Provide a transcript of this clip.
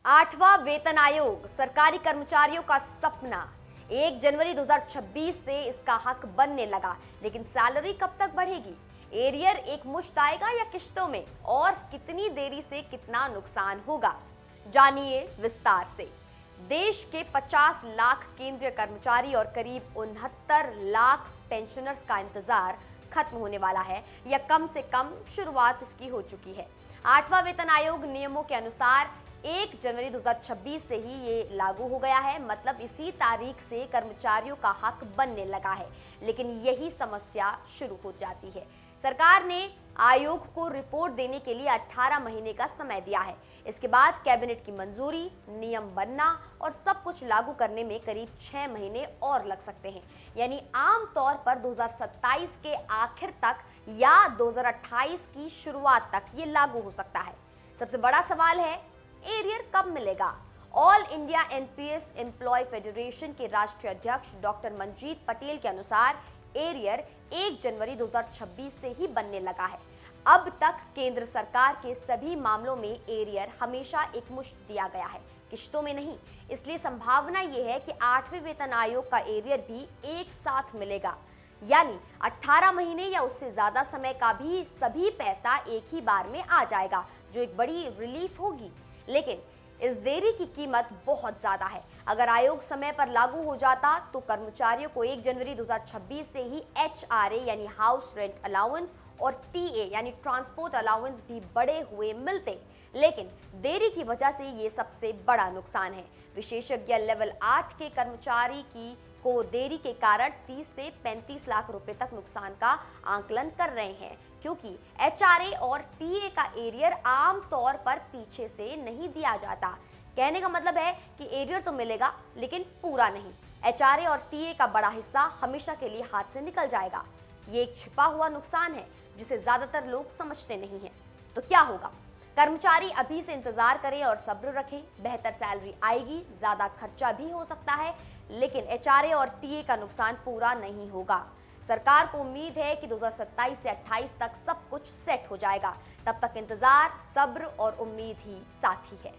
आठवां वेतन आयोग सरकारी कर्मचारियों का सपना। 1 जनवरी 2026 से इसका हक बनने लगा, लेकिन सैलरी कब तक बढ़ेगी? एरियर एक मुश्त आएगा या किश्तों में? और कितनी देरी से कितना नुकसान होगा, जानिए विस्तार से। देश के 50 लाख केंद्रीय कर्मचारी और करीब 69 लाख पेंशनर्स का इंतजार खत्म होने वाला है, या कम से कम शुरुआत इसकी हो चुकी है। आठवां वेतन आयोग नियमों के अनुसार 1 जनवरी 2026 से ही ये लागू हो गया है, मतलब इसी तारीख से कर्मचारियों का हक बनने लगा है। लेकिन यही समस्या शुरू हो जाती है। सरकार ने आयोग को रिपोर्ट देने के लिए 18 महीने का समय दिया है। इसके बाद कैबिनेट की मंजूरी, नियम बनना और सब कुछ लागू करने में करीब 6 महीने और लग सकते हैं। यानी आमतौर पर 2027 के आखिर तक या 2028 की शुरुआत तक ये लागू हो सकता है। सबसे बड़ा सवाल है, एरियर कब मिलेगा? All India NPS employee federation के राष्ट्रीय अध्यक्ष डॉक्टर मंजीत पटेल के अनुसार एरियर 1 जनवरी 2026 से ही बनने लगा है। अब तक केंद्र सरकार के सभी मामलों में एरियर हमेशा एकमुश्त दिया गया है, किश्तों में नहीं। इसलिए संभावना यह है कि 8वें वेतन आयोग का एरियर भी एक साथ मिलेगा, यानी 18 महीने या उससे ज्यादा समय का भी सभी पैसा एक ही बार में आ जाएगा, जो एक बड़ी रिलीफ होगी। लेकिन इस देरी की कीमत बहुत ज्यादा है। अगर आयोग समय पर लागू हो जाता तो कर्मचारियों को 1 जनवरी 2026 से ही एचआरए यानी हाउस रेंट अलाउंस और टीए यानी ट्रांसपोर्ट अलाउंस भी बढ़े हुए मिलते। लेकिन देरी की वजह से ये सबसे बड़ा नुकसान है। विशेषज्ञ लेवल 8 के कर्मचारी को देरी के कारण 30 से 35 लाख रुपए तक नुकसान का आंकलन कर रहे हैं, क्योंकि एचआरए और टीए का एरियर आम तौर पर पीछे से नहीं दिया जाता। कहने का मतलब है कि एरियर तो मिलेगा, लेकिन पूरा नहीं। एचआरए और टीए का बड़ा हिस्सा हमेशा के लिए हाथ से निकल जाएगा। ये एक छिपा हुआ नुकसान है जिसे ज्यादातर लोग समझते नहीं हैं। तो क्या होगा? कर्मचारी अभी से इंतजार करें और सब्र रखें। बेहतर सैलरी आएगी, ज्यादा खर्चा भी हो सकता है, लेकिन एचआरए और टीए का नुकसान पूरा नहीं होगा। सरकार को उम्मीद है कि 2027 से 28 तक सब कुछ सेट हो जाएगा। तब तक इंतजार, सब्र और उम्मीद ही साथी है।